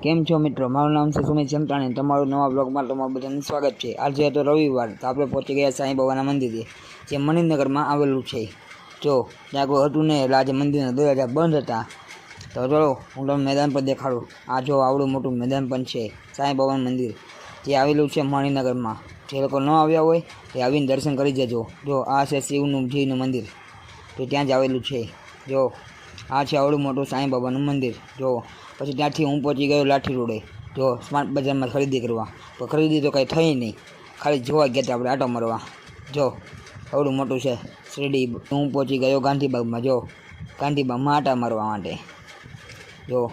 કેમ છો મિત્રો? મારું નામ છે સુમિત ચમતાણી. તમારું નવા બ્લોગમાં તમારું બધાનું સ્વાગત છે. આજે હતો રવિવાર, તો આપણે પહોંચી ગયા સાંઈ બાબાના મંદિરે, જે મણિનગરમાં આવેલું છે. જો ત્યાં કોઈ હતું નહીં, એટલે આજે મંદિરના દરવાજા બંધ હતા. તો ચલો હું તમને મેદાન પર દેખાડું. આ જો આવડું મોટું મેદાન પણ છે. સાંઈ બાબાનું મંદિર જે આવેલું છે મણિનગરમાં. જે લોકો ન આવ્યા હોય એ આવીને દર્શન કરી જજો. જો આ છે શિવનું જીનું મંદિર, તો ત્યાં જ આવેલું છે. જો આ છે આવડું મોટું સાંઈ બાબાનું મંદિર. જો પછી ત્યાંથી હું પહોંચી ગયો લાઠી રોડે, જો સ્માર્ટ બજારમાં ખરીદી કરવા. પણ ખરીદી તો કંઈ થઈ નહીં, ખાલી જોવા ગયા હતા આપણે આટો મારવા. જો આવડું મોટું છે શિરડી. હું પહોંચી ગયો ગાંધીબાગમાં. જો ગાંધીબાગમાં આટા મારવા માટે. જો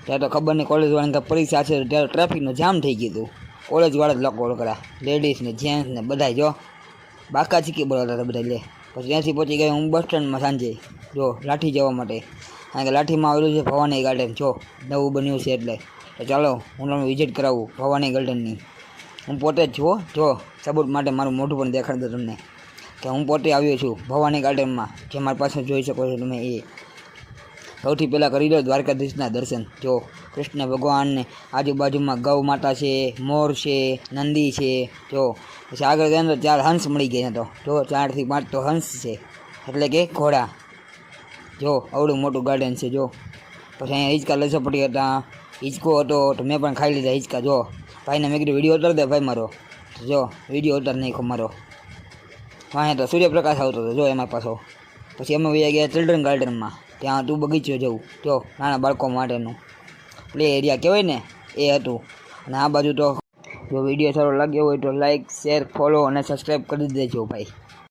ત્યાં તો ખબર નહીં કોલેજવાળાની કાંઈ પરીક્ષા છે, ત્યારે ટ્રાફિકનું જામ થઈ ગયું હતું. કોલેજવાળા જ લોકો કરા, લેડીઝ ને જેન્ટ્સ ને બધા. જો બાકા ચીકી બોલાવતા હતા બધા. લે પછી ત્યાંથી પહોંચી ગયો હું બસ સ્ટેન્ડમાં સાંજે, જો લાઠી જવા માટે. કારણ કે લાઠીમાં આવેલું છે ભવાની ગાર્ડન. જો નવું બન્યું છે એટલે. તો ચાલો હું તમને વિઝિટ કરાવું ભવાની ગાર્ડનની. હું પોતે જ છું. જો સબૂત માટે મારું મોઢું પણ દેખાડી દઉં તમને કે હું પોતે આવ્યો છું ભવાની ગાર્ડનમાં, જે મારી પાસે જોઈ શકો છો તમે. એ સૌથી પહેલાં કરી દો દ્વારકાધીશના દર્શન. જો કૃષ્ણ ભગવાનને આજુબાજુમાં ગૌ માતા છે, મોર છે, નંદી છે. જો પછી આગળ ગયા તો 4 હંસ મળી ગયા. તો જો 4 થી 5 તો હંસ છે, એટલે કે ઘોડા. જો આવડું મોટું ગાર્ડન છે. જો પછી અહીંયા હિંચકા લસપટી હતા, હિંચકો હતો, તો મેં પણ ખાઈ લીધા હિંચકા. જો ભાઈને મેં કીધું વિડીયો ઉતાર દે ભાઈ મારો. જો વિડીયો ઉતાર નાખ્યો મારો. વાંહે તો સૂર્યપ્રકાશ આવતો હતો જો એમાં પાછો. પછી અમે વયા ગયા ચિલ્ડ્રન ગાર્ડનમાં. ત્યાં હતું બગીચો જવું, જો નાના બાળકો માટેનું પ્લે એરિયા કહેવાય ને, એ હતું. અને આ બાજુ તો જો વિડીયો સારો લાગ્યો હોય તો લાઈક, શેર, ફોલો અને સબસ્ક્રાઈબ કરી દેજો ભાઈ.